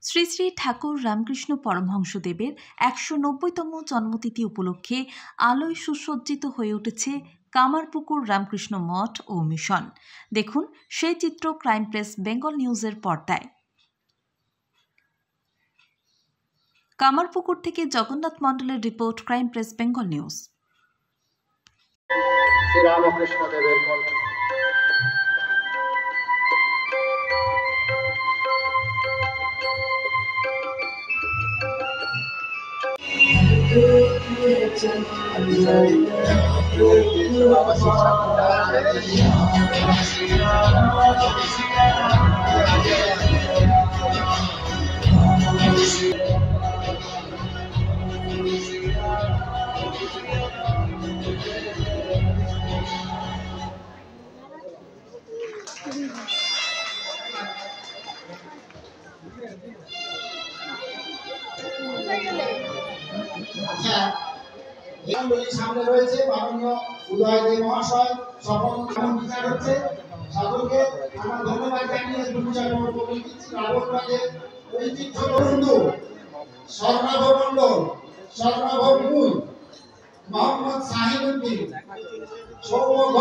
শ্রী শ্রী ঠাকুর রামকৃষ্ণ পরমহংসদেবের ১৯০তম জন্মতিথি উপলক্ষে আলোয় সুসজ্জিত হয়ে উঠেছে কামারপুকুর রামকৃষ্ণ মঠ ও মিশন। দেখুন সেই চিত্র ক্রাইম প্রেস বেঙ্গল নিউজের পর্দায়। কামারপুকুর থেকে জগন্নাথ মণ্ডলের report, crime press Bengal news. শ্রীরামকৃষ্ণদেবের কণ্ঠ। সামনে রয়েছে মাননীয় উদয় দে মহাশয়, সফল বিচার হচ্ছে। সকলকে আমরা ধন্যবাদ জানিয়ে বিচার রাবণবাদের ঐতিহ্য বন্ধু স্বর্ণাভ মণ্ডল, স্বর্ণাভ মুই, মোহাম্মদ শাহিনুদ্দিন, সৌম্য